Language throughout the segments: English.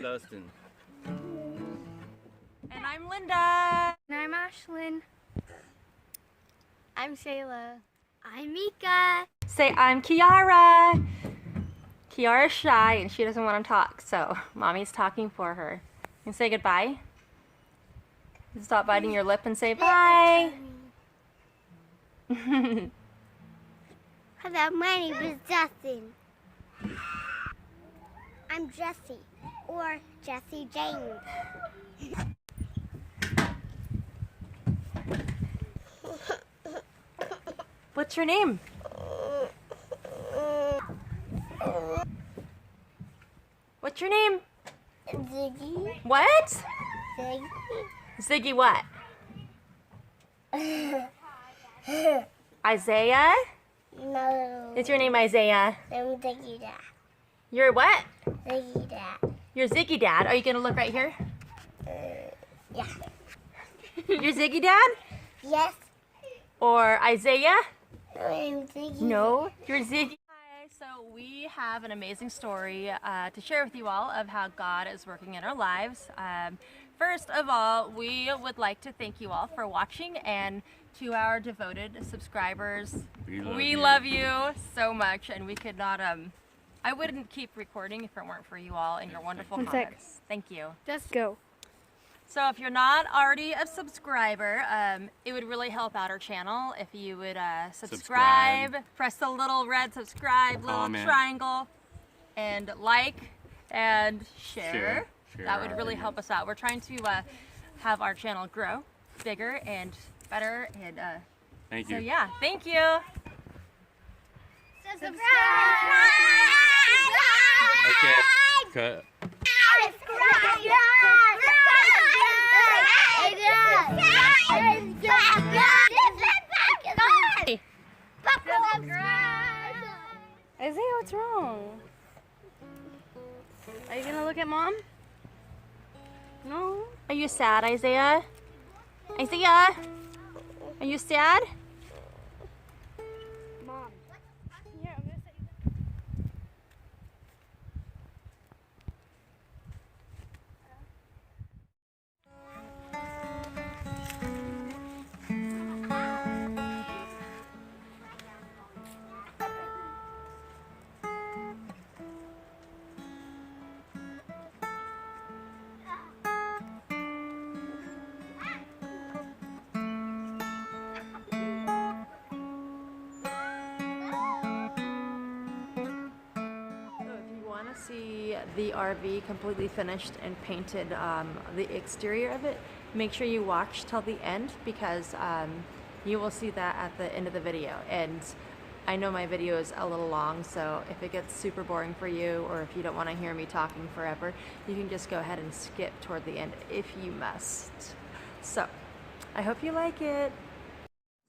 Dustin. And I'm Linda. And I'm Ashlyn. I'm Shayla. I'm Mika. Say, I'm Kiara. Kiara's shy and she doesn't want to talk, so Mommy's talking for her. You can say goodbye. Stop biting your lip and say bye. Hello, my name is Justin. I'm Jessie, or Jessie James. What's your name? What's your name? Ziggy. What? Ziggy. Ziggy what? Isaiah? No. Is your name Isaiah? I'm Ziggy Dad. You're what? Ziggy Dad. You're Ziggy Dad. Are you going to look right here? Yeah. You're Ziggy Dad? Yes. Or Isaiah? I'm Ziggy. No, you're Ziggy. Hi, so we have an amazing story to share with you all of how God is working in our lives. First of all, we would like to thank you all for watching, and to our devoted subscribers, we love you so much, and we could not, I wouldn't keep recording if it weren't for you all and your wonderful comments. Thank you. Just go. So if you're not already a subscriber, it would really help out our channel if you would subscribe, press the little red subscribe, little triangle, and like and share. That would really help us out. We're trying to have our channel grow bigger and better, and thank you. So yeah, thank you. Subscribe. Okay, cut. Isaiah, what's wrong? Are you gonna look at Mom? No. Are you sad, Isaiah? Isaiah? Are you sad? Mom. Here, I'm gonna set you down. See the RV completely finished and painted, the exterior of it, make sure you watch till the end, because you will see that at the end of the video. And I know my video is a little long, so if it gets super boring for you, or if you don't want to hear me talking forever, you can just go ahead and skip toward the end if you must. So I hope you like it.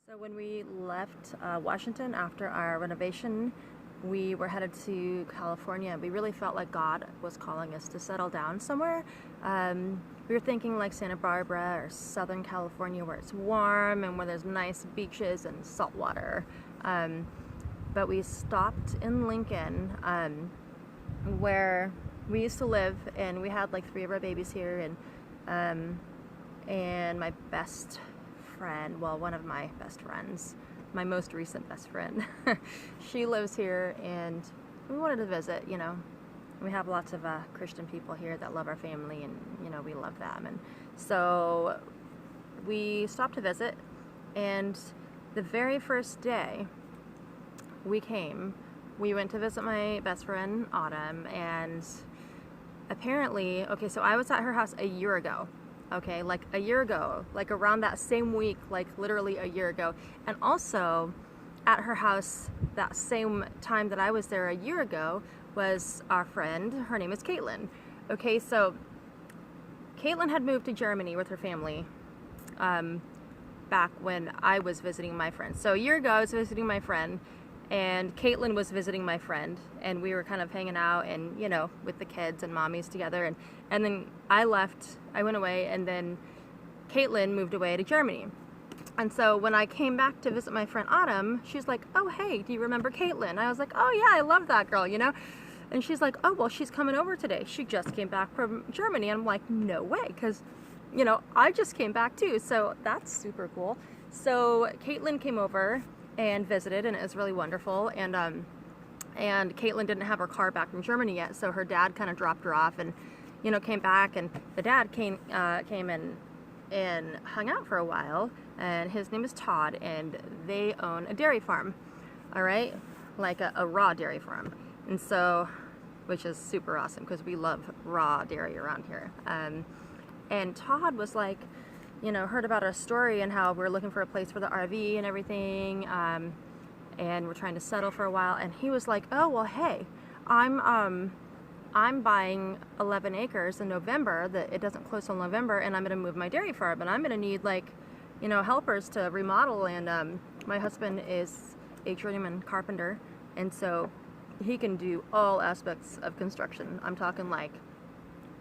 So when we left Washington after our renovation, we were headed to California. We really felt like God was calling us to settle down somewhere. We were thinking like Santa Barbara or Southern California, where it's warm and where there's nice beaches and salt water. But we stopped in Lincoln, where we used to live, and we had like 3 of our babies here, and my best friend, well, one of my best friends, my most recent best friend, she lives here, and we wanted to visit. You know, we have lots of Christian people here that love our family, and you know, we love them, and so we stopped to visit. And the very first day we came, we went to visit my best friend Autumn, and apparently, okay, so I was at her house a year ago. Okay, like a year ago, like around that same week, like literally a year ago. And also at her house that same time that I was there a year ago was our friend. Her name is Caitlin. Okay, so Caitlin had moved to Germany with her family back when I was visiting my friend. So a year ago I was visiting my friend, and Caitlin was visiting my friend, and we were kind of hanging out and, you know, with the kids and mommies together, and then I went away, and then Caitlin moved away to Germany. And so when I came back to visit my friend Autumn, she's like, oh hey, do you remember Caitlin? I was like, oh yeah, I love that girl, you know. And she's like, oh, well, she's coming over today. She just came back from Germany. And I'm like, no way, because, you know, I just came back too. So that's super cool. So Caitlin came over and visited, and it was really wonderful. And Caitlin didn't have her car back from Germany yet, so her dad kind of dropped her off and, you know, came back. And the dad came and hung out for a while. And his name is Todd, and they own a dairy farm. All right, like a raw dairy farm. And so, which is super awesome because we love raw dairy around here. And Todd was like, you know, heard about our story and how we're looking for a place for the RV and everything, and we're trying to settle for a while. And he was like, oh, well, hey, I'm buying 11 acres in November. That it doesn't close till November, and I'm going to move my dairy farm, and I'm going to need, like, you know, helpers to remodel. And my husband is a journeyman carpenter, and so he can do all aspects of construction. I'm talking like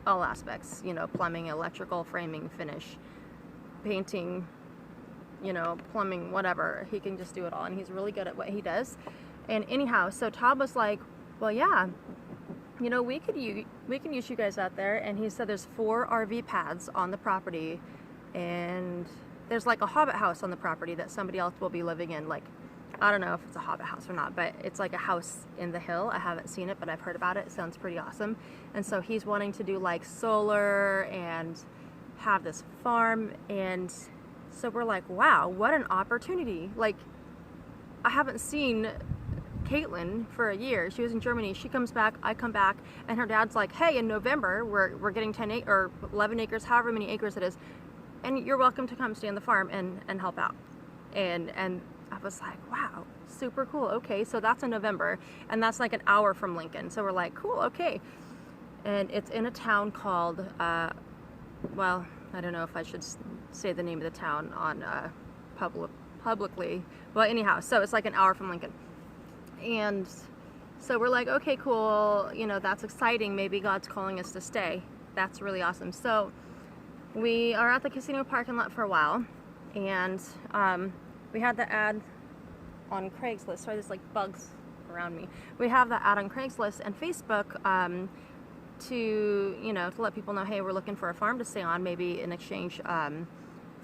all aspects, you know, plumbing, electrical, framing, finish, painting, you know, plumbing, whatever. He can just do it all, and he's really good at what he does. And anyhow, so Todd was like, well, yeah, you know, we can use you guys out there. And he said there's 4 RV pads on the property, and there's like a hobbit house on the property that somebody else will be living in. Like, I don't know if it's a hobbit house or not, but it's like a house in the hill. I haven't seen it, but I've heard about it. It sounds pretty awesome. And so he's wanting to do like solar and have this farm. And so we're like, wow, what an opportunity. Like, I haven't seen Caitlin for a year. She was in Germany. She comes back, I come back, and her dad's like, hey, in November, we're getting 10 or 11 acres, however many acres it is, and you're welcome to come stay on the farm and help out. And I was like, wow, super cool. Okay, so that's in November, and that's like an hour from Lincoln. So we're like, cool, okay. And it's in a town called, well, I don't know if I should say the name of the town on publicly. Well, anyhow, so it's like an hour from Lincoln. And so we're like, okay, cool, you know, that's exciting. Maybe God's calling us to stay. That's really awesome. So we are at the casino parking lot for a while, and we had the ad on Craigslist. Sorry, there's like bugs around me. We have the ad on Craigslist and Facebook to, you know, to let people know, hey, we're looking for a farm to stay on, maybe in exchange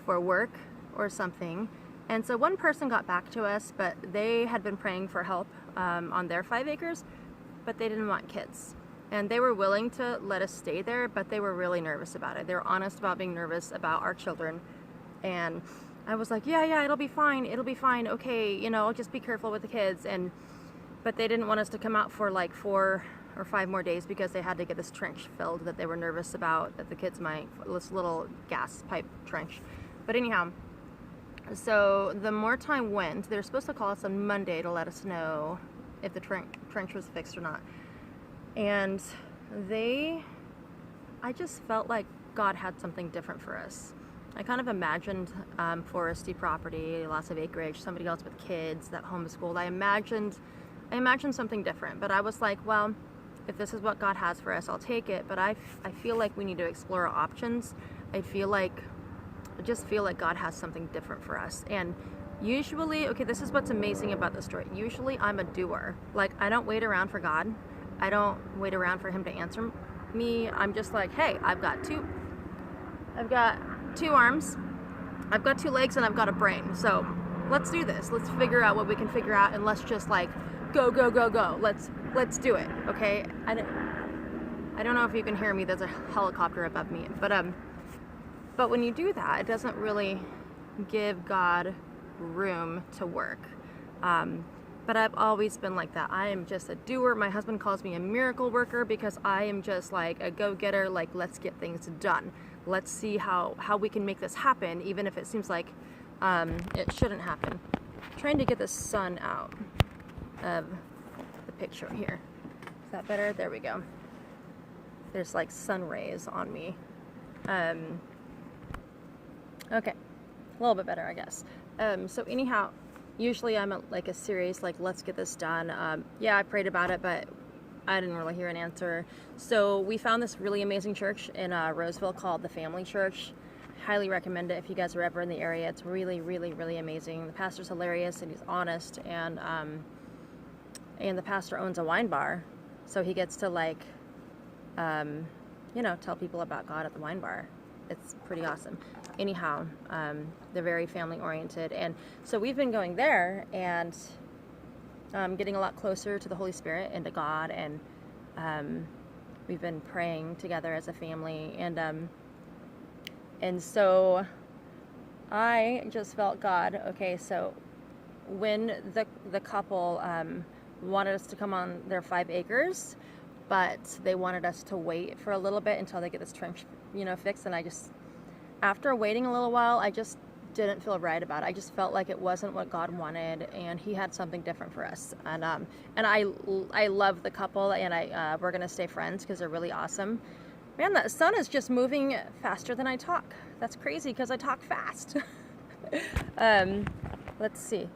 for work or something. And so one person got back to us, but they had been praying for help on their 5 acres, but they didn't want kids. And they were willing to let us stay there, but they were really nervous about it. They were honest about being nervous about our children. And I was like, yeah, it'll be fine. It'll be fine. Okay, you know, just be careful with the kids. But they didn't want us to come out for like 4 or 5 more days because they had to get this trench filled that they were nervous about, that the kids might, this little gas pipe trench. But anyhow, so the more time went, they were supposed to call us on Monday to let us know if the trench was fixed or not. And I just felt like God had something different for us. I kind of imagined foresty property, lots of acreage, somebody else with kids that homeschooled. I imagined something different, but I was like, well, if this is what God has for us, I'll take it. But I feel like we need to explore our options. I just feel like God has something different for us. And usually, okay, this is what's amazing about the story. Usually I'm a doer. Like, I don't wait around for God. I don't wait around for him to answer me. I'm just like, hey, I've got two arms, I've got 2 legs, and I've got a brain. So let's do this. Let's figure out what we can figure out, and let's just like go. Let's do it. Okay. I don't know if you can hear me. There's a helicopter above me, but when you do that, it doesn't really give God room to work. But I've always been like that. I am just a doer. My husband calls me a miracle worker because I am just like a go-getter. Like, let's get things done. Let's see how we can make this happen, even if it seems like it shouldn't happen. I'm trying to get the sun out of the picture here. Is that better? There we go. There's like sun rays on me. Okay, a little bit better, I guess. So anyhow, usually I'm like a serious, like, let's get this done. Yeah, I prayed about it, but I didn't really hear an answer. So we found this really amazing church in Roseville called the Family Church. Highly recommend it if you guys are ever in the area. It's really, really, really amazing. The pastor's hilarious and he's honest, and the pastor owns a wine bar. so he gets to like, you know, tell people about God at the wine bar. It's pretty awesome. Anyhow, they're very family oriented, and so we've been going there and getting a lot closer to the Holy Spirit and to God, and we've been praying together as a family, and so I just felt God. Okay, so when the couple wanted us to come on their 5 acres, but they wanted us to wait for a little bit until they get this trench, you know, fixed, and I just, after waiting a little while, I just didn't feel right about it. I just felt like it wasn't what God wanted, and He had something different for us. And I love the couple, and we're gonna stay friends because they're really awesome. Man, the sun is just moving faster than I talk. That's crazy because I talk fast. Let's see.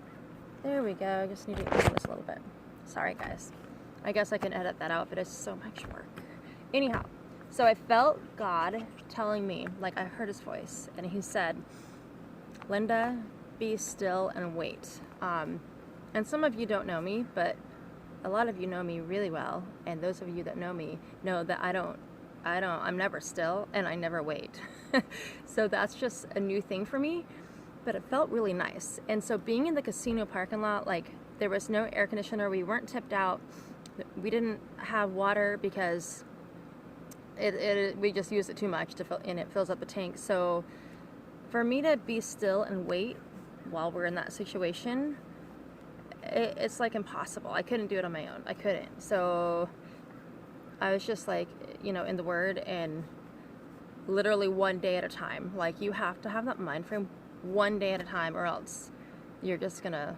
There we go. I just need to move this a little bit. Sorry, guys. I guess I can edit that out, but it's so much work. Anyhow, so I felt God telling me, like I heard His voice, and He said, Linda, be still and wait. And some of you don't know me, but a lot of you know me really well. And those of you that know me know that I'm never still and I never wait. So that's just a new thing for me, but it felt really nice. And so being in the casino parking lot, like there was no air conditioner, we weren't tipped out, we didn't have water because we just use it too much to fill, and it fills up the tank. So for me to be still and wait while we're in that situation, it's like impossible. I couldn't do it on my own. I couldn't. So I was just like, you know, in the Word, and literally one day at a time. Like, you have to have that mind frame, one day at a time, or else you're just gonna,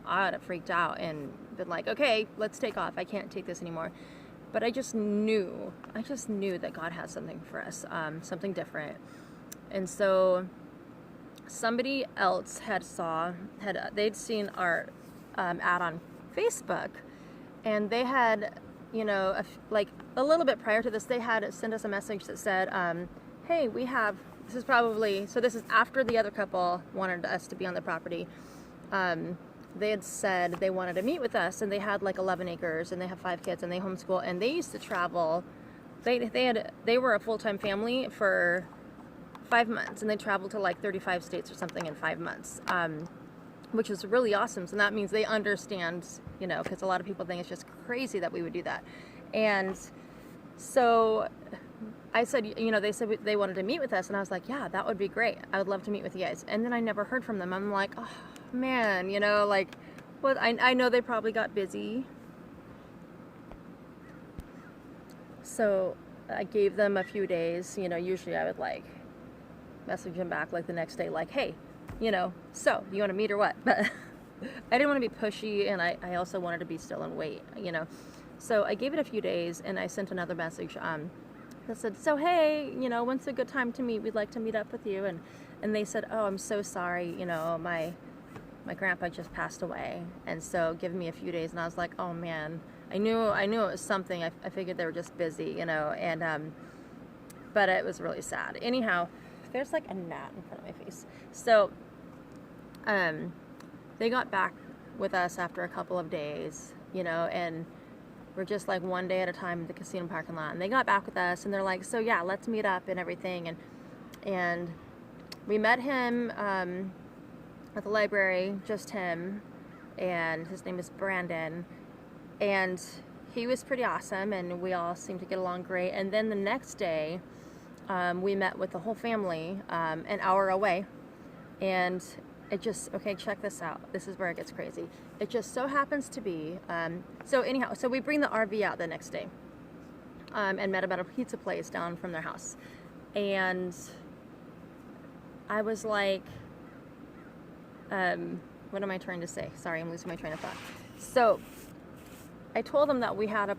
I would have freaked out and been like, okay, let's take off. I can't take this anymore. But I just knew that God had something for us, something different. And so somebody else they'd seen our ad on Facebook, and they had, you know, like a little bit prior to this, they had sent us a message that said, hey, this is after the other couple wanted us to be on the property. They had said they wanted to meet with us, and they had like 11 acres, and they have 5 kids, and they homeschool, and they used to travel. They were a full-time family for 5 months, and they traveled to like 35 states or something in 5 months, which is really awesome. So that means they understand, you know, because a lot of people think it's just crazy that we would do that. And so I said, you know, they said they wanted to meet with us, and I was like, yeah, that would be great. I would love to meet with you guys. And then I never heard from them. I'm like, oh man, you know, like, well, I know they probably got busy. So I gave them a few days. You know, usually I would like message them back like the next day, like, hey, you know, so you want to meet or what? But I didn't want to be pushy, and I also wanted to be still and wait, you know. So I gave it a few days, and I sent another message that said, so hey, you know, when's a good time to meet? We'd like to meet up with you. And they said, oh, I'm so sorry, you know, my grandpa just passed away, and so give me a few days. And I was like, oh man, I knew it was something. I figured they were just busy, you know, and but it was really sad. Anyhow, there's like a gnat in front of my face. So they got back with us after a couple of days, you know, and we're just like one day at a time in the casino parking lot. And they got back with us, and they're like, so yeah, let's meet up and everything. And we met him at the library, just him, and his name is Brandon. And he was pretty awesome, and we all seemed to get along great. And then the next day, we met with the whole family, an hour away, and it just, okay, check this out. This is where it gets crazy. It just so happens to be, so we bring the RV out the next day, and met about a pizza place down from their house. And I was like, what am I trying to say? Sorry, I'm losing my train of thought. So I told them that we had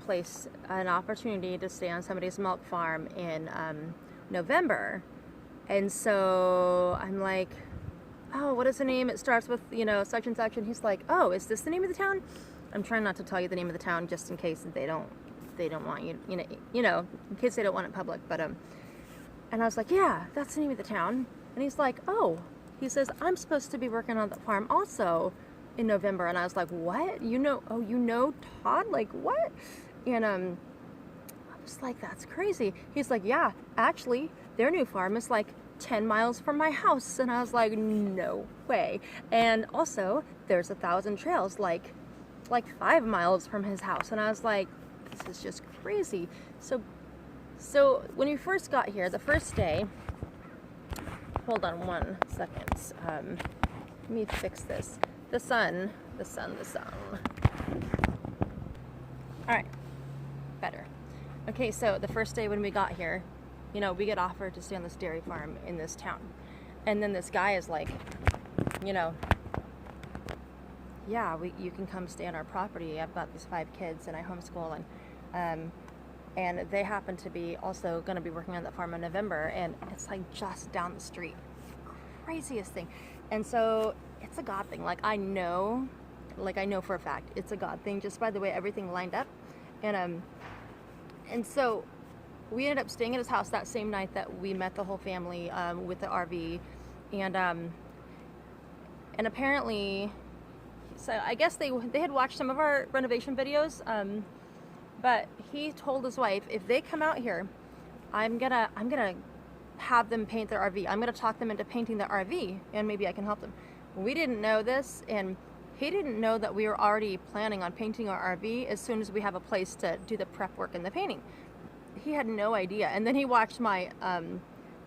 an opportunity to stay on somebody's milk farm in November. And so I'm like, oh, what is the name? It starts with, you know, such and such. And he's like, oh, is this the name of the town? I'm trying not to tell you the name of the town just in case they don't want you, you know, in case they don't want it public. But and I was like, yeah, that's the name of the town. And he's like, oh, he says, I'm supposed to be working on the farm also in November. And I was like, what? You know, oh, you know Todd? Like, what? And I was like, that's crazy. He's like, yeah, actually, their new farm is like 10 miles from my house. And I was like, no way. And also, there's 1,000 trails like 5 miles from his house. And I was like, this is just crazy. So when we first got here, the first day, hold on 1 second. Let me fix this. The sun. All right, better. Okay, so the first day when we got here, you know, we get offered to stay on this dairy farm in this town. And then this guy is like, you know, yeah, you can come stay on our property. I've got these 5 kids and I homeschool, and they happen to be also going to be working on that farm in November, and it's like just down the street. Craziest thing. And so it's a God thing. Like I know for a fact it's a God thing just by the way everything lined up. And so we ended up staying at his house that same night that we met the whole family with the RV, and apparently, so I guess they had watched some of our renovation videos, but he told his wife, if they come out here, I'm gonna have them paint their RV. I'm gonna talk them into painting their RV, and maybe I can help them. We didn't know this, and he didn't know that we were already planning on painting our RV as soon as we have a place to do the prep work and the painting. He had no idea. And then he watched my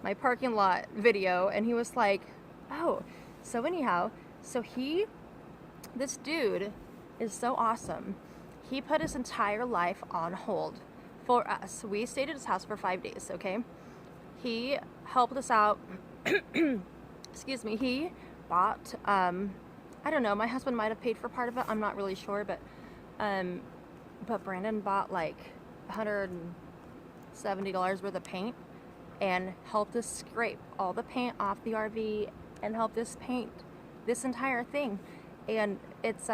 my parking lot video, and he was like, oh, so anyhow, this dude is so awesome. He put his entire life on hold for us. We stayed at his house for 5 days, okay? He helped us out. Excuse me. He bought, I don't know, my husband might have paid for part of it. I'm not really sure, but Brandon bought like $170 worth of paint and helped us scrape all the paint off the RV and helped us paint this entire thing. And it's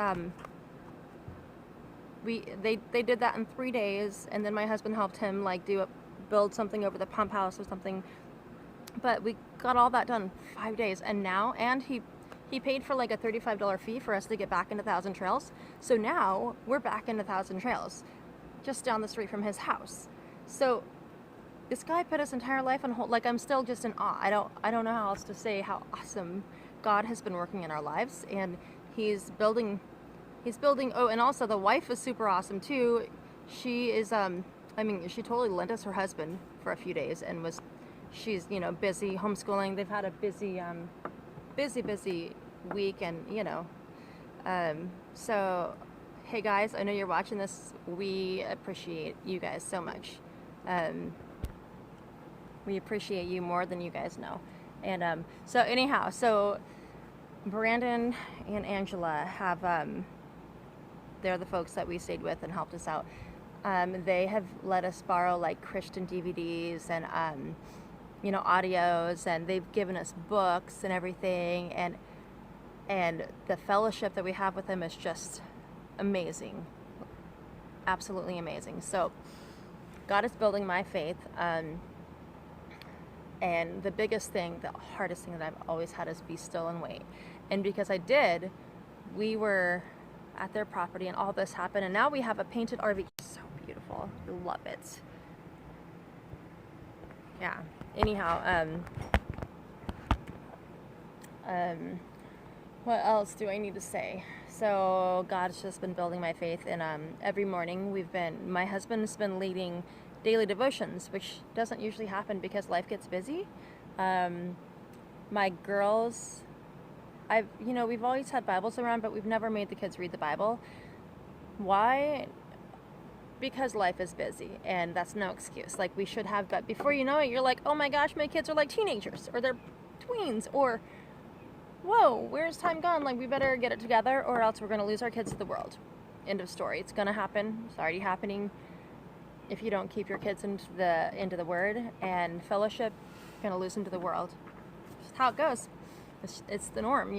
they did that in 3 days, and then my husband helped him like build something over the pump house or something. But we got all that done in 5 days, and he paid for like a $35 fee for us to get back into Thousand Trails. So now we're back into Thousand Trails, just down the street from his house. So this guy put his entire life on hold. Like, I'm still just in awe. I don't know how else to say how awesome God has been working in our lives, and he's building. Oh, and also the wife is super awesome too. She is she totally lent us her husband for a few days, and she's, you know, busy homeschooling. They've had a busy week, and so hey guys, I know you're watching this. We appreciate you guys so much. We appreciate you more than you guys know. And so anyhow, so Brandon and Angela have they're the folks that we stayed with and helped us out. They have let us borrow like Christian DVDs and audios, and they've given us books and everything, and the fellowship that we have with them is just amazing, absolutely amazing. So God is building my faith, and the biggest thing, the hardest thing that I've always had is be still and wait. And because I did, we were at their property and all this happened, and now we have a painted RV. So beautiful, love it. Yeah, anyhow, what else do I need to say? So God's just been building my faith, and every morning my husband's been leading daily devotions, which doesn't usually happen because life gets busy. My girls, we've always had Bibles around, but we've never made the kids read the Bible. Why? Because life is busy, and that's no excuse. Like, we should have, but before you know it, you're like, oh my gosh, my kids are like teenagers, or they're tweens, or whoa, where's time gone? Like, we better get it together, or else we're going to lose our kids to the world. End of story. It's going to happen. It's already happening. If you don't keep your kids into the Word and fellowship, you're going to lose them to the world. It's just how it goes. It's the norm,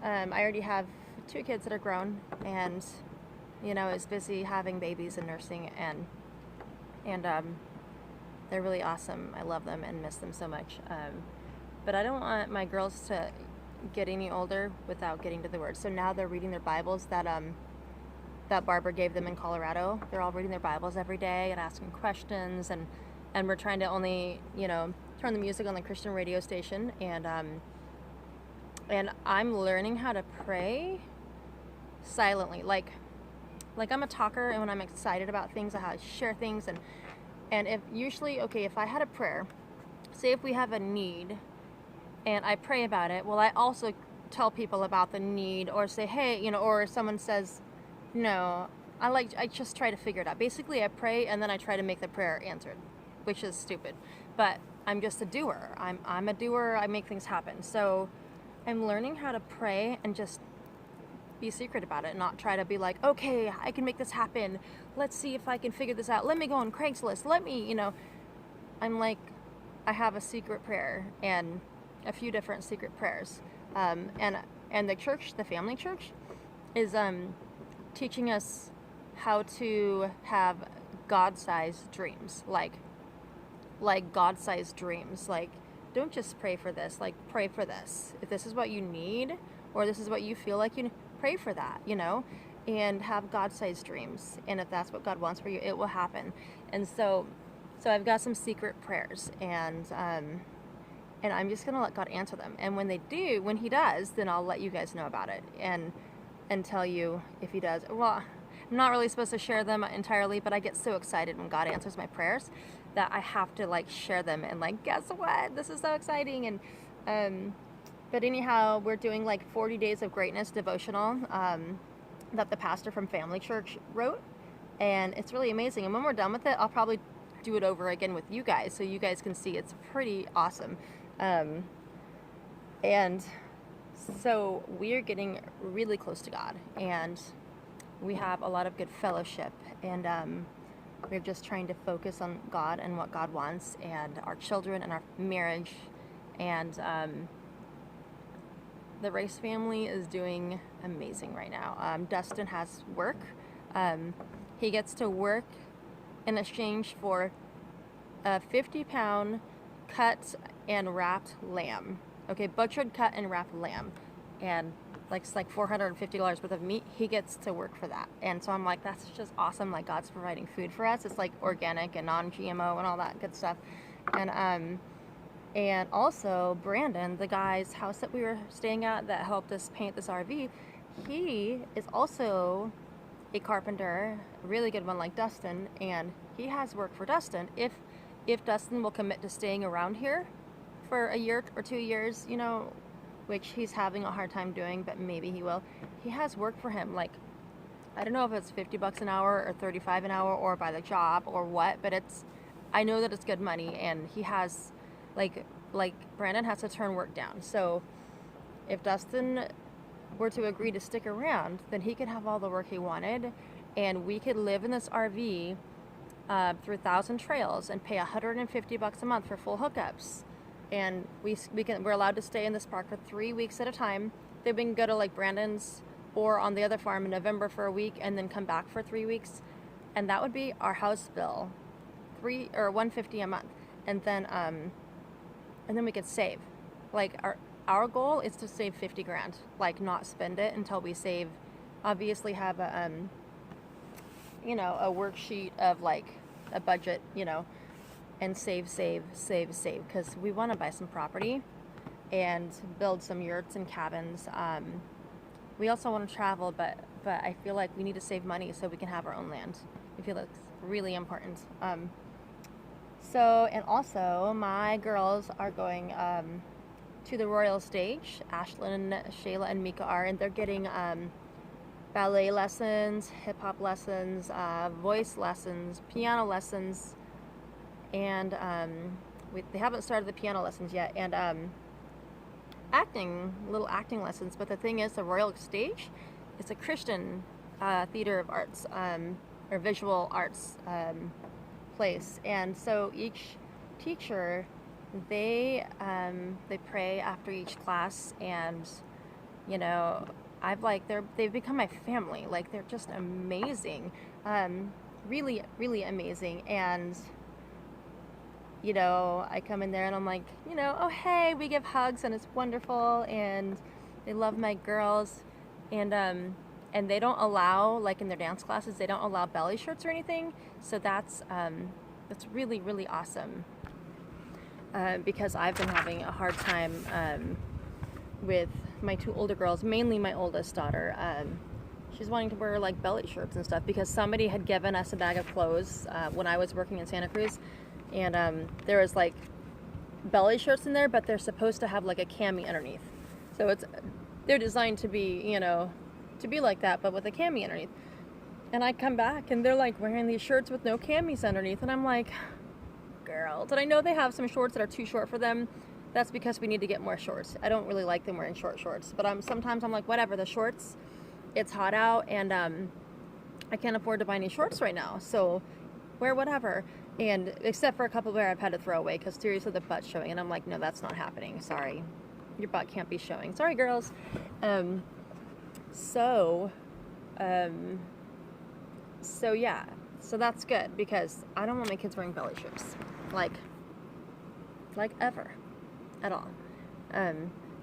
I already have 2 kids that are grown, and is busy having babies and nursing, and they're really awesome. I love them and miss them so much. But I don't want my girls to get any older without getting to the Word. So now they're reading their Bibles that that Barbara gave them in Colorado. They're all reading their Bibles every day and asking questions, and we're trying to only, you know, turn the music on the Christian radio station, and I'm learning how to pray silently. Like I'm a talker, and when I'm excited about things, I share things, and if usually, okay, if I had a prayer, say if we have a need, and I pray about it, well, I also tell people about the need, or say, hey, you know, or someone says, no, I just try to figure it out. Basically, I pray, and then I try to make the prayer answered, which is stupid, but I'm just a doer. I'm a doer. I make things happen. So I'm learning how to pray and just be secret about it, not try to be like, okay, I can make this happen. Let's see if I can figure this out. Let me go on Craigslist. Let me, you know, I'm like, I have a secret prayer and a few different secret prayers. And the church, the family church, is teaching us how to have God-sized dreams, like God-sized dreams. Like, don't just pray for this, like pray for this. If this is what you need, or this is what you feel like you need, pray for that, you know, and have God-sized dreams. And if that's what God wants for you, it will happen. And so I've got some secret prayers, and I'm just gonna let God answer them. And when He does, then I'll let you guys know about it and tell you if He does. Well, I'm not really supposed to share them entirely, but I get so excited when God answers my prayers that I have to like share them and like, guess what? This is so exciting. And but anyhow, we're doing like 40 Days of Greatness devotional that the pastor from Family Church wrote, and it's really amazing. And when we're done with it, I'll probably do it over again with you guys so you guys can see. It's pretty awesome. And so we're getting really close to God, and we have a lot of good fellowship, and we're just trying to focus on God and what God wants, and our children and our marriage. And the Race family is doing amazing right now. Dustin has work. He gets to work in exchange for a 50-pound cut and wrapped lamb. Okay, butchered, cut, and wrapped lamb. And it's like $450 worth of meat. He gets to work for that. And so I'm like, that's just awesome. Like, God's providing food for us. It's like organic and non-GMO and all that good stuff. And also Brandon, the guy's house that we were staying at that helped us paint this RV, he is also a carpenter, a really good one like Dustin, and he has work for Dustin. If Dustin will commit to staying around here for a year or 2 years, you know, which he's having a hard time doing, but maybe he will. He has work for him. Like, I don't know if it's $50 an hour or $35 an hour or by the job or what, but I know that it's good money, and he has, like Brandon has to turn work down. So if Dustin were to agree to stick around, then he could have all the work he wanted, and we could live in this RV through 1,000 trails and pay $150 a month for full hookups. And we're allowed to stay in this park for 3 weeks at a time. Then we can go to like Brandon's or on the other farm in November for a week, and then come back for 3 weeks. And that would be our house bill, $150 a month. And then we could save. Like, our goal is to save 50 grand, like not spend it until we save. Obviously have a worksheet of like a budget, you know, and save, because we want to buy some property and build some yurts and cabins. We also want to travel, but I feel like we need to save money so we can have our own land. I feel that's really important. And also my girls are going to the Royal Stage. Ashlyn, Shayla, and Mika are, and they're getting ballet lessons, hip-hop lessons, voice lessons, piano lessons, and they haven't started the piano lessons yet, and little acting lessons. But the thing is, the Royal Stage is a Christian theater of arts, or visual arts place, and so each teacher, they pray after each class, and you know, they've become my family. Like, they're just amazing, really, really amazing. And you know, I come in there and I'm like, you know, oh hey, we give hugs and it's wonderful, and they love my girls, and and they don't allow, like in their dance classes, they don't allow belly shirts or anything. So that's really, really awesome. Because I've been having a hard time with my 2 older girls, mainly my oldest daughter. She's wanting to wear like belly shirts and stuff because somebody had given us a bag of clothes when I was working in Santa Cruz, and there was like belly shirts in there, but they're supposed to have like a cami underneath. So they're designed to be, you know, to be like that, but with a cami underneath. And I come back and they're like wearing these shirts with no camis underneath, and I'm like, girls. And I know they have some shorts that are too short for them. That's because we need to get more shorts. I don't really like them wearing short shorts, but sometimes I'm like, whatever, the shorts, it's hot out, and I can't afford to buy any shorts right now, so wear whatever. And except for a couple where I've had to throw away because seriously the butt's showing, and I'm like, no, that's not happening, sorry, your butt can't be showing, sorry girls. So yeah, so that's good because I don't want my kids wearing belly shirts like ever at all.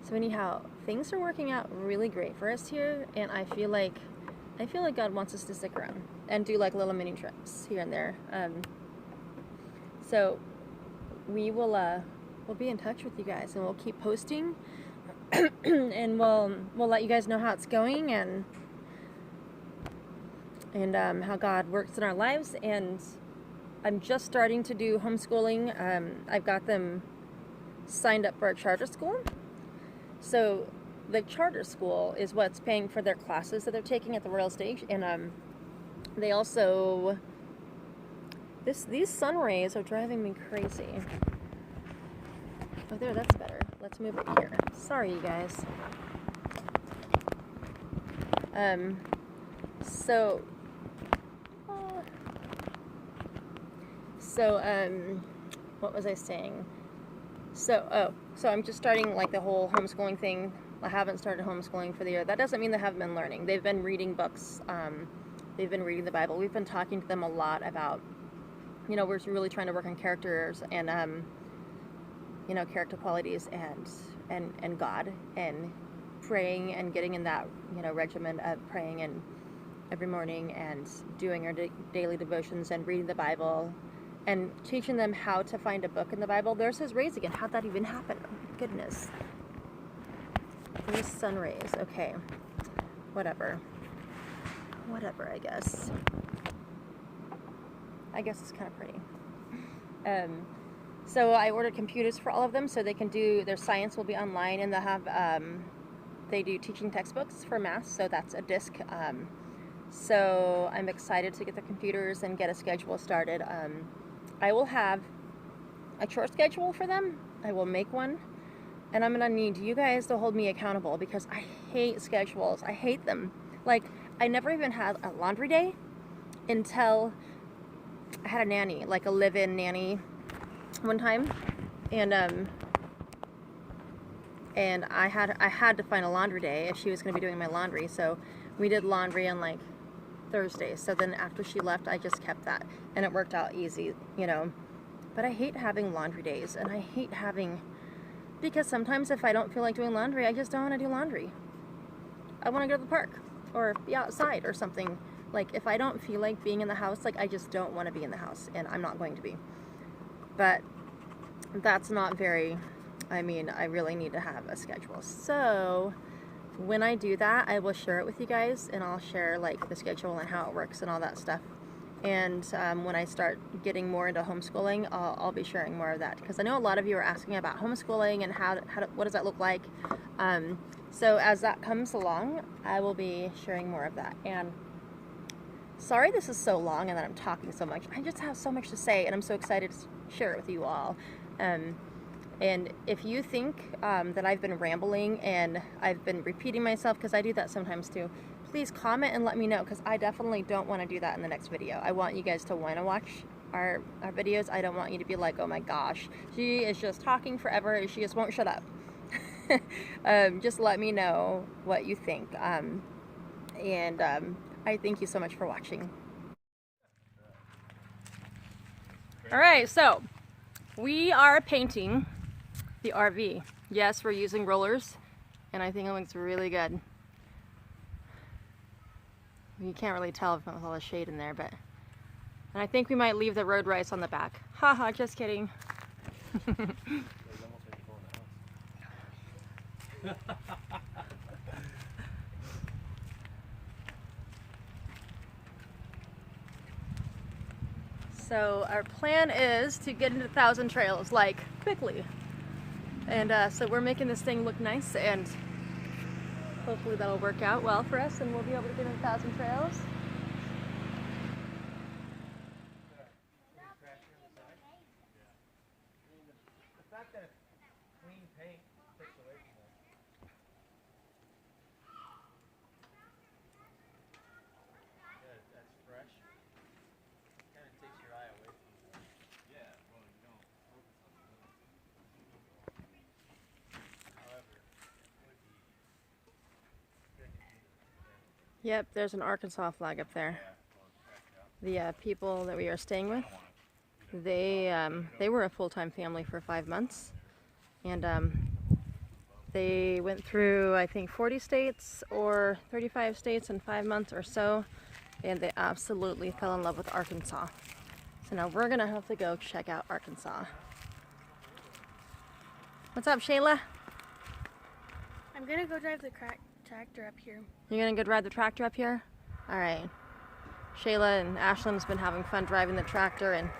So anyhow, things are working out really great for us here, and I feel like God wants us to stick around and do like little mini trips here and there. So we will we'll be in touch with you guys, and we'll keep posting and we'll let you guys know how it's going and how God works in our lives. And I'm just starting to do homeschooling. I've got them signed up for a charter school. So the charter school is what's paying for their classes that they're taking at the Royal Stage, and they also these sun rays are driving me crazy. Oh, there, that's better. Let's move it here. Sorry, you guys. What was I saying? So I'm just starting like the whole homeschooling thing. I haven't started homeschooling for the year. That doesn't mean they haven't been learning. They've been reading books. They've been reading the Bible. We've been talking to them a lot about, you know, we're really trying to work on characters and, you know, character qualities and God, and praying and getting in that, you know, regimen of praying and every morning and doing our daily devotions and reading the Bible and teaching them how to find a book in the Bible. There's his rays again. How'd that even happen? Oh, goodness. These sun rays. Okay. Whatever, I guess. I guess it's kind of pretty. So I ordered computers for all of them so they can do their science will be online, and they'll have they do teaching textbooks for math, so that's a disc. So I'm excited to get the computers and get a schedule started. I will have a chore schedule for them. I will make one, and I'm gonna need you guys to hold me accountable because I hate schedules. I hate them. Like, I never even had a laundry day until I had a nanny, like a live-in nanny one time, and I had to find a laundry day if she was going to be doing my laundry, so we did laundry on like Thursday. So then after she left, I just kept that, and it worked out easy, you know. But I hate having laundry days, and I hate having, because sometimes if I don't feel like doing laundry, I just don't want to do laundry. I want to go to the park or be outside or something. Like, if I don't feel like being in the house, like, I just don't want to be in the house, and I'm not going to be. But that's not very, I mean, I really need to have a schedule. So when I do that, I will share it with you guys, and I'll share like the schedule and how it works and all that stuff. And when I start getting more into homeschooling, I'll be sharing more of that, because I know a lot of you are asking about homeschooling and what does that look like. So as that comes along, I will be sharing more of that. And sorry this is so long and that I'm talking so much. I just have so much to say, and I'm so excited to share it with you all. And if you think that I've been rambling and I've been repeating myself, because I do that sometimes too, please comment and let me know, because I definitely don't want to do that in the next video. I want you guys to want to watch our videos. I don't want you to be like, oh my gosh, she is just talking forever and she just won't shut up. Just let me know what you think. I thank you so much for watching. Alright, so we are painting the RV. Yes, we're using rollers, and I think it looks really good. You can't really tell with all the shade in there, but... And I think we might leave the road rice on the back. Haha, just kidding. So our plan is to get into 1,000 trails, like, quickly. And so we're making this thing look nice, and hopefully that'll work out well for us, and we'll be able to get into 1,000 trails. The fact that it's clean paint takes away from that. Yeah, that's fresh. Kind of takes your eye away from that. Yeah, well, you don't focus on the middle. However, it would be good to do this. Yep, there's an Arkansas flag up there. The people that we are staying with, they were a full-time family for 5 months, and they went through, I think, 40 states or 35 states in 5 months or so, and they absolutely fell in love with Arkansas. So now we're gonna have to go check out Arkansas. What's up, Shayla? I'm gonna go drive the tractor up here. You're gonna go drive the tractor up here? All right. Shayla and Ashlyn's been having fun driving the tractor and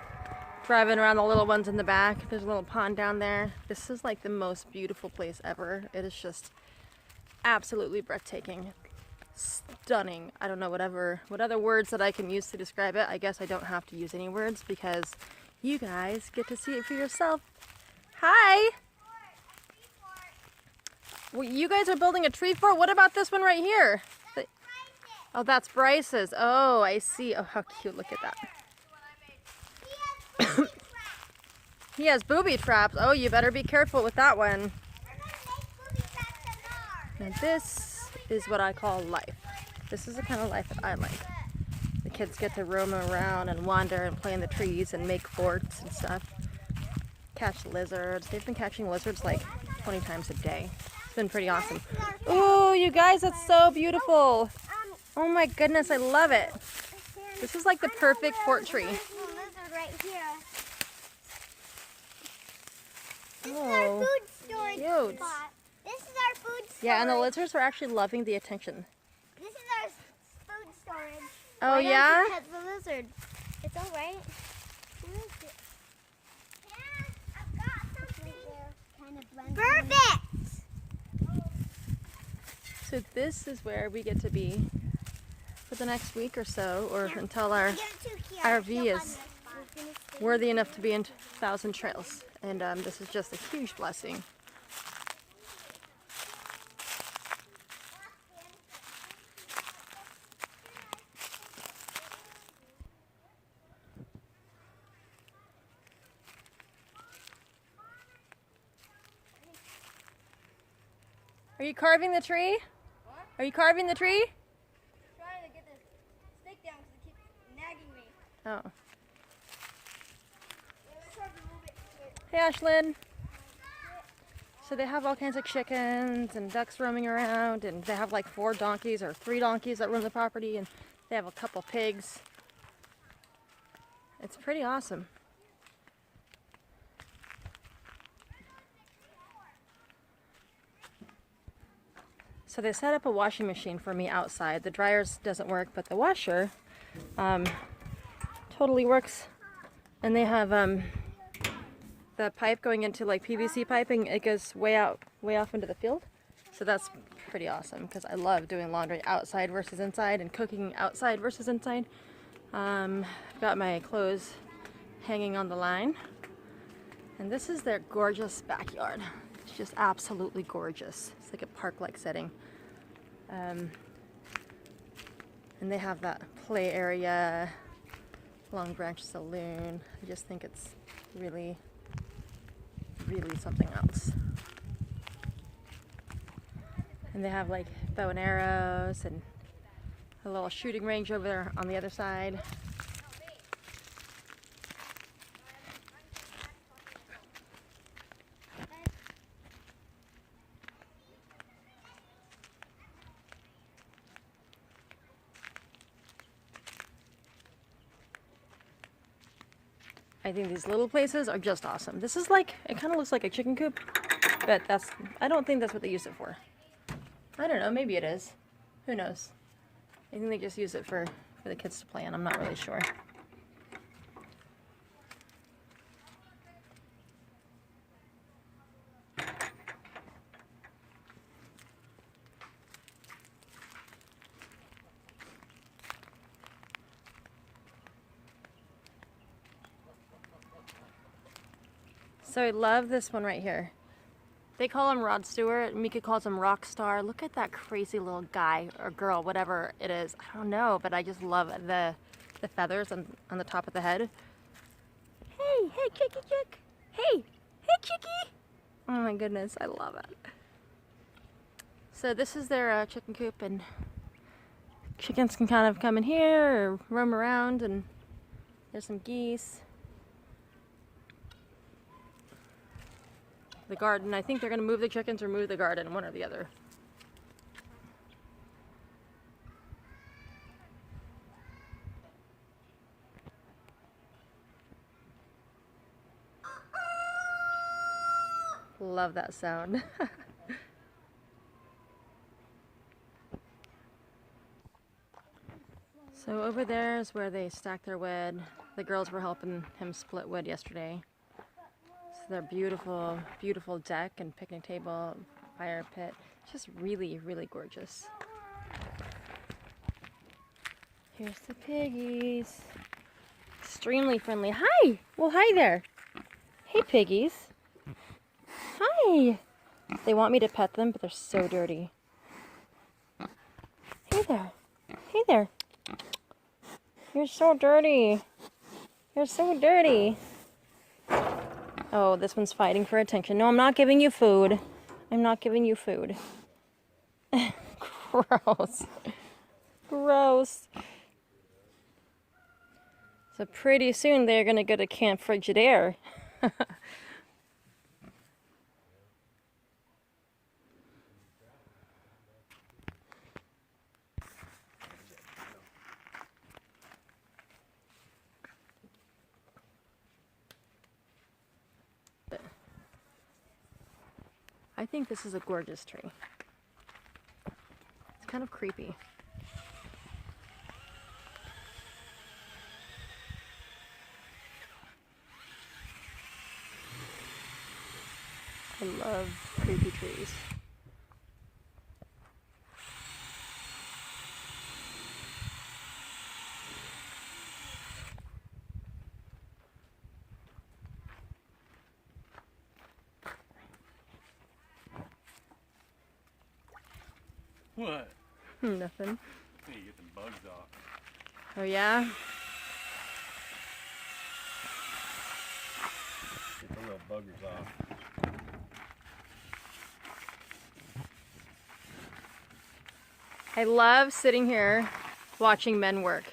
driving around the little ones in the back. There's a little pond down there. This is like the most beautiful place ever. It is just absolutely breathtaking. Stunning. I don't know what other words that I can use to describe it. I guess I don't have to use any words because you guys get to see it for yourself. Hi! Well, you guys are building a tree fort? What about this one right here? Oh, that's Bryce's. Oh, I see. Oh, how cute. Look at that. He has booby traps. Oh, you better be careful with that one. And this is what I call life. This is the kind of life that I like. The kids get to roam around and wander and play in the trees and make forts and stuff. Catch lizards. They've been catching lizards like 20 times a day. It's been pretty awesome. Oh, you guys, that's so beautiful. Oh my goodness, I love it. This is like the perfect fort tree. This is our food storage cute. spot. This is our food storage. Yeah, and the lizards are actually loving the attention. This is our food storage. Oh, Why yeah? don't you pet the lizard? It's all right. Where is it? Yeah, I've got something there. Kind of perfect. So this is where we get to be for the next week or so, or until our RV is worthy enough to be in 1,000 trails. And this is just a huge blessing. Are you carving the tree? What? Are you carving the tree? I'm trying to get this stick down because it keeps nagging me. Oh. Let's try to move it. Hey, Ashlyn. So they have all kinds of chickens and ducks roaming around, and they have like 4 donkeys or 3 donkeys that roam the property, and they have a couple pigs. It's pretty awesome. So they set up a washing machine for me outside. The dryers doesn't work, but the washer totally works. And they have the pipe going into like PVC piping. It goes way off into the field. So that's pretty awesome because I love doing laundry outside versus inside and cooking outside versus inside. I've got my clothes hanging on the line. And this is their gorgeous backyard. It's just absolutely gorgeous. It's like a park-like setting. And they have that play area, Long Branch Saloon. I just think it's really, really something else. And they have like bow and arrows and a little shooting range over there on the other side. I think these little places are just awesome. This is like, it kind of looks like a chicken coop, but I don't think that's what they use it for. I don't know, maybe it is. Who knows? I think they just use it for the kids to play in. I'm not really sure. So I love this one right here. They call him Rod Stewart. Mika calls him Rockstar. Look at that crazy little guy or girl, whatever it is. I don't know, but I just love the feathers on the top of the head. Hey, hey, Chicky Chick. Hey, hey, Chicky. Oh my goodness, I love it. So this is their chicken coop, and chickens can kind of come in here or roam around, and there's some geese. The garden, I think they're going to move the chickens or move the garden, one or the other. Love that sound. So over there is where they stack their wood. The girls were helping him split wood yesterday. So their beautiful, beautiful deck and picnic table, fire pit. Just really, really gorgeous. Here's the piggies. Extremely friendly. Hi! Well, hi there. Hey, piggies. Hi! They want me to pet them, but they're so dirty. Hey there. Hey there. You're so dirty. You're so dirty. Oh, this one's fighting for attention. No, I'm not giving you food. I'm not giving you food. Gross. Gross. So pretty soon they're going to go to Camp Frigidaire. I think this is a gorgeous tree. It's kind of creepy. I love creepy trees. What? Nothing. Hey, you get the bugs off. Oh yeah? Get the little buggers off. I love sitting here watching men work.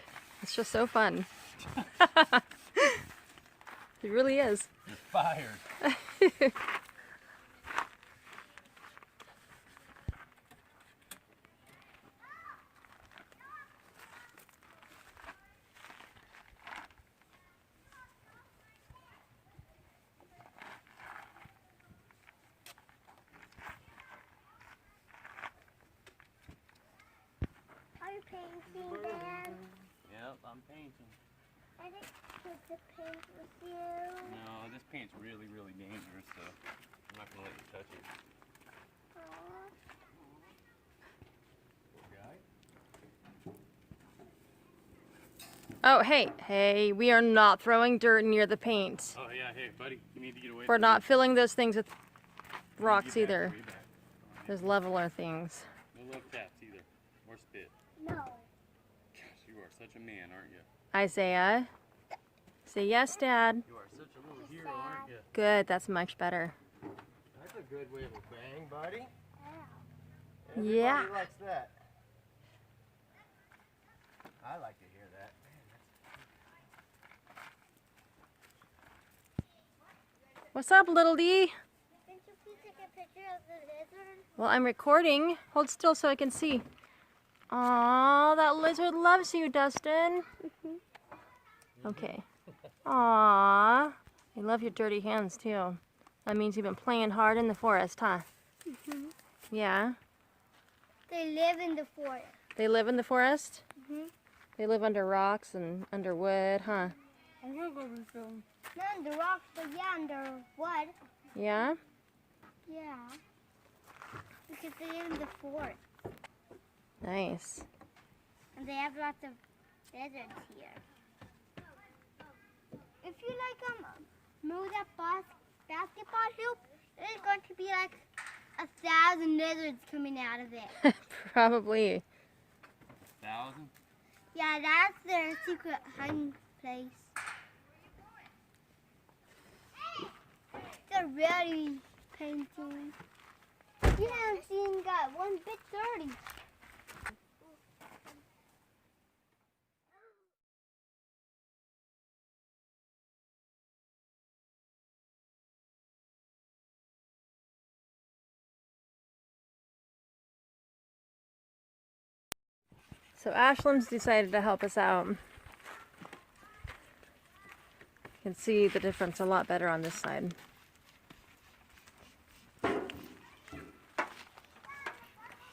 It's just so fun. It really is. You're fired. Are you painting, Dad? Yep, I'm painting. I didn't get to paint with you. No, this paint's really, really dangerous, so I'm not gonna let you touch it. Aw. Poor guy. Oh, hey, we are not throwing dirt near the paint. Oh yeah, hey buddy, you need to get away. We're from not me. filling those things with Get rocks back, either. way back. There's leveler things. No love taps either, or spit. No. Gosh, you are such a man, aren't you? Isaiah, say yes, Dad. You are such a little hero, aren't you? Good, that's much better. That's a good way of a bang, buddy. Yeah. Everybody likes that. I like to hear that. What's up, little D? Didn't you please take a picture of the lizard? Well, I'm recording. Hold still so I can see. Aw, that lizard loves you, Dustin. Okay. Aww. I love your dirty hands too. That means you've been playing hard in the forest, huh? Yeah. They live in the forest. They live in the forest? They live under rocks and under wood, huh? Not under rocks, but yeah, under wood. Yeah? Yeah. Because they live in the forest. Nice. And they have lots of deserts here. If you move that basketball hoop, there's going to be like 1,000 lizards coming out of it. Probably. 1,000? Yeah, that's their secret hiding place. They're really painting. You haven't seen got one bit dirty. So Ashlyn's decided to help us out. You can see the difference a lot better on this side.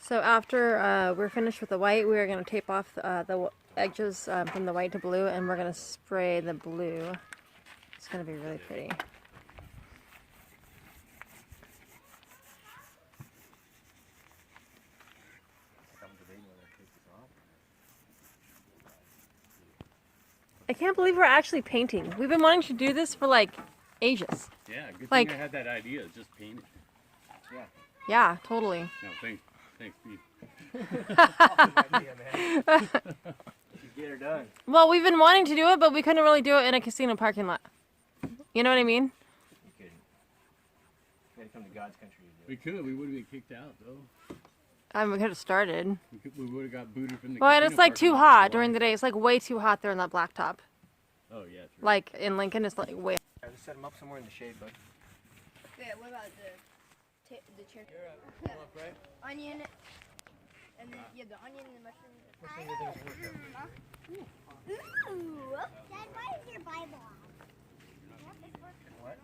So after we're finished with the white, we're going to tape off the edges from the white to blue, and we're going to spray the blue. It's going to be really pretty. I can't believe we're actually painting. We've been wanting to do this for like ages. Yeah, good Like- thing I had that idea. Just paint it. Yeah. Yeah, totally. No, thanks, Pete. You get her done. Well, we've been wanting to do it, but we couldn't really do it in a casino parking lot. You know what I mean? You couldn't. You had to come to God's country to do it. We could. We would have been kicked out though. We could have started. We would have got booted from the. Well, and casino it's like parking too lot hot for a during the day. It's like way too hot there on that blacktop. while. Oh yeah. True. Like in Lincoln, it's like way. I just set them up somewhere in the shade, bud. Yeah, what about the chair? Come up, right? Onion, and then yeah, the onion and the mushroom. Which one do you think is worth it? Ooh. Dad, why is your Bible on? What?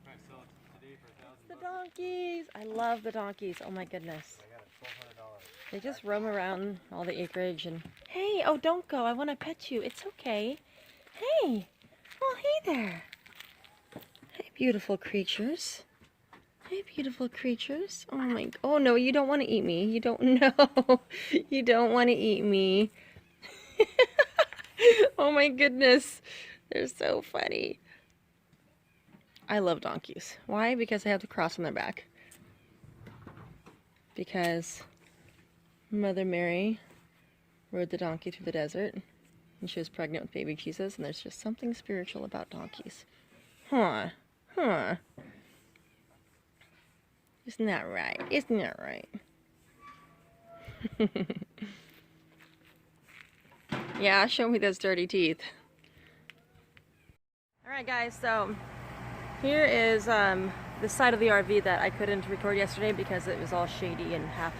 I saw it today for $1,000. The donkeys. I love the donkeys. Oh my goodness. I got it, $1,200. They just roam around all the acreage and. Hey, oh don't go. I want to pet you. It's okay. Hey. Oh hey there. Hey, beautiful creatures. Hey, beautiful creatures. Oh my. Oh no, you don't want to eat me. You don't know. You don't want to eat me. Oh my goodness. They're so funny. I love donkeys. Why? Because they have the cross on their back. Because Mother Mary rode the donkey through the desert and she was pregnant with baby Jesus, and there's just something spiritual about donkeys. Huh. Huh. Isn't that right? Isn't that right? Yeah, show me those dirty teeth. Alright guys, so here is the side of the RV that I couldn't record yesterday because it was all shady and half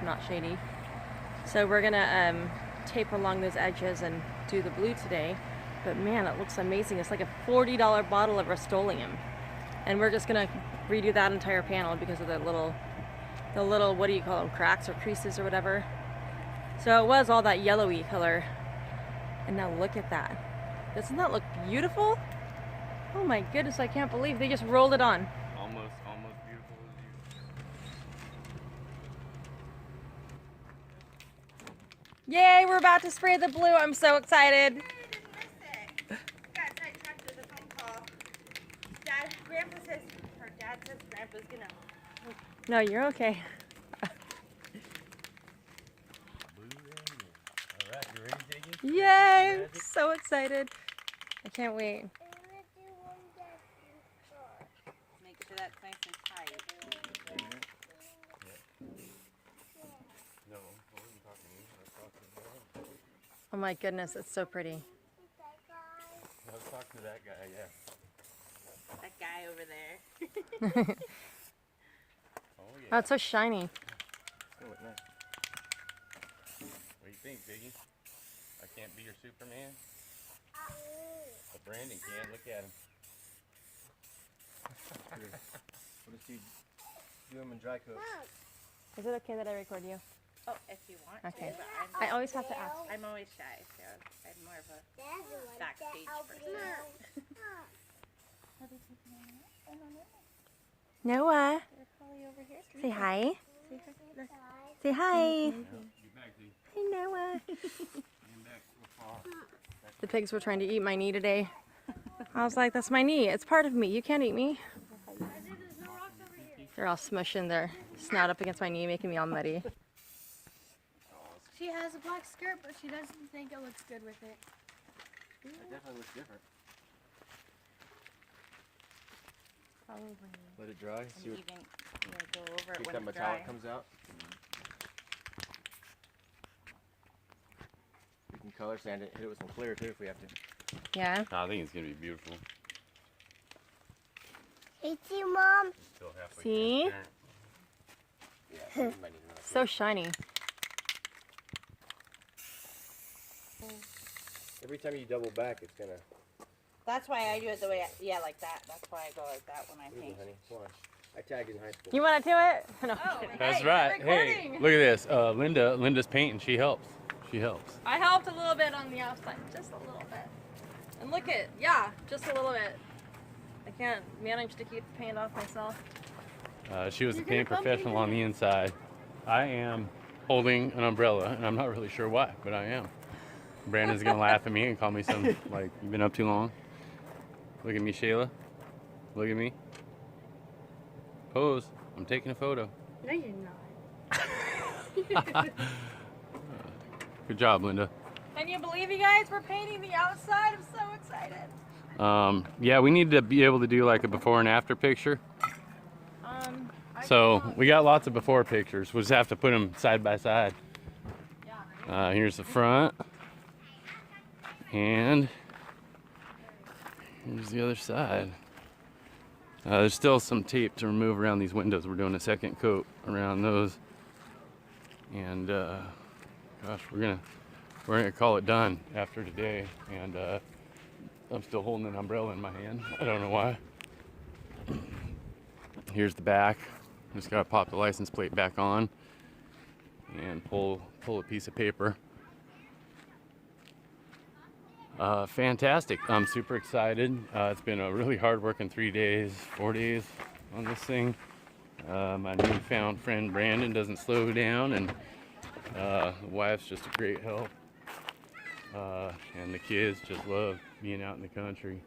not shady. So we're gonna tape along those edges and do the blue today. But man, it looks amazing. It's like a $40 bottle of Rustolium. And we're just gonna redo that entire panel because of the little, what do you call them, cracks or creases or whatever. So it was all that yellowy color. And now look at that. Doesn't that look beautiful? Oh my goodness, I can't believe they just rolled it on. Almost beautiful as you. Yay, we're about to spray the blue. I'm so excited. Dad says Grandpa's gonna. No, you're okay. Alright, you ready, Jiggy? Yay, so excited. I can't wait. Make sure that's nice and tight. No, I wasn't talking to you. I was talking to him. Oh my goodness, it's so pretty. I was talking to that guy, yeah. That guy over there. Oh yeah. Oh, it's so shiny. Oh, nice. What do you think, Biggie? I can't be your Superman? Brandon can. Look at him. What does he do him in dry coat? Is it okay that I record you? Oh, if you want Okay. to. But I always have to ask. I'm always shy, so I'm more of a backstage person. Noah, Holly over here. say hi. See her? Look. Say hi. Get back, Z. Hey, Noah. Stand back so far. The pigs were trying to eat my knee today. I was like, that's my knee. It's part of me. You can't eat me. They're all smushing their snout up against my knee, making me all muddy. She has a black skirt, but she doesn't think it looks good with it. It definitely looks different. Probably. Let it dry. And See what even go over it see if when that it's metallic dry. comes out. We can color sand it, hit it with some clear too if we have to. Yeah? I think it's gonna be beautiful. Hey, see, Mom. Still halfway See? transparent. Yeah, so we might need another So shiny. Every time you double back, it's gonna. That's why I do it the way like that. That's why I go like that when I Here you paint. go, honey. Come on. I tagged in high school. You want to do it? No. That's Hey, right. I'm Hey, recording. look at this. Linda's painting. She helps. She helps. I helped a little bit on the outside, just a little bit. And look at, yeah, just a little bit. I can't manage to keep the paint off myself. She was a paint professional on the inside. I am holding an umbrella, and I'm not really sure why, but I am. Brandon's gonna laugh at me and call me some, like, you've been up too long. Look at me, Shayla. Look at me. Pose. I'm taking a photo. No, you're not. Good job, Linda. Can you believe you guys? We're painting the outside. I'm so excited. Yeah, we need to be able to do like a before and after picture. So we got lots of before pictures. We'll just have to put them side by side. Here's the front. And here's the other side. There's still some tape to remove around these windows. We're doing a second coat around those. And gosh, we're gonna call it done after today. And I'm still holding an umbrella in my hand. I don't know why. Here's the back. Just gotta pop the license plate back on and pull a piece of paper. Fantastic. I'm super excited. It's been a really hard working 4 days on this thing. My newfound friend Brandon doesn't slow down, and the wife's just a great help. And the kids just love being out in the country.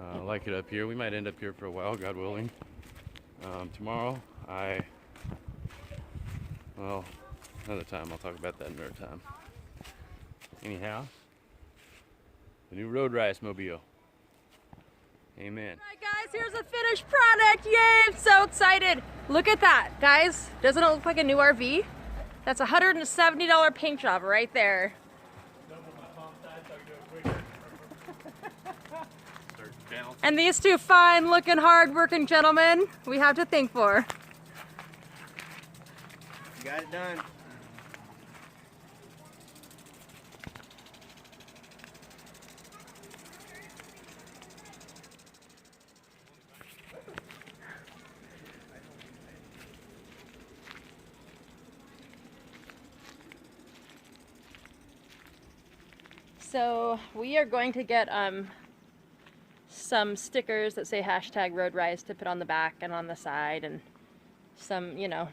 I like it up here. We might end up here for a while, God willing. Tomorrow, well, another time. I'll talk about that another time. Anyhow, the new road rice mobile. Amen. Alright guys, here's a finished product. Yay, I'm so excited. Look at that, guys. Doesn't it look like a new RV? That's a $170 paint job right there. And these two fine looking, hard working gentlemen we have to thank for. You got it done. So we are going to get some stickers that say #RoadRise to put on the back and on the side, and some, you know,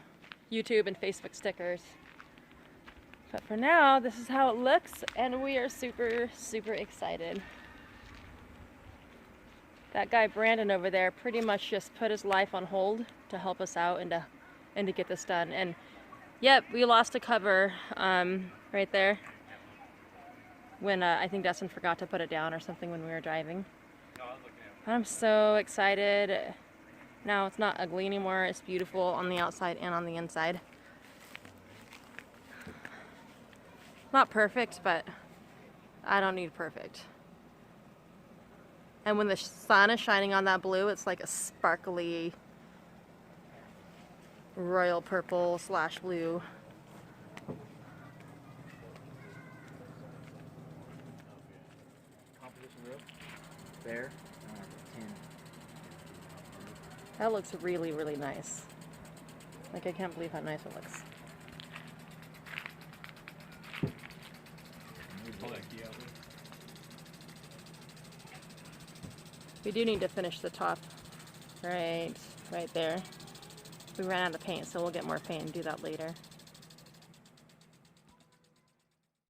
YouTube and Facebook stickers. But for now, this is how it looks, and we are super, super excited. That guy Brandon over there pretty much just put his life on hold to help us out and to get this done. And yep, we lost a cover right there when I think Dustin forgot to put it down or something when we were driving. I'm so excited. Now it's not ugly anymore. It's beautiful on the outside and on the inside. Not perfect, but I don't need perfect. And when the sun is shining on that blue, it's like a sparkly royal purple / blue. Composition That looks really, really nice. Like, I can't believe how nice it looks. Pull that key out there. We do need to finish the top right there. We ran out of paint, so we'll get more paint and do that later.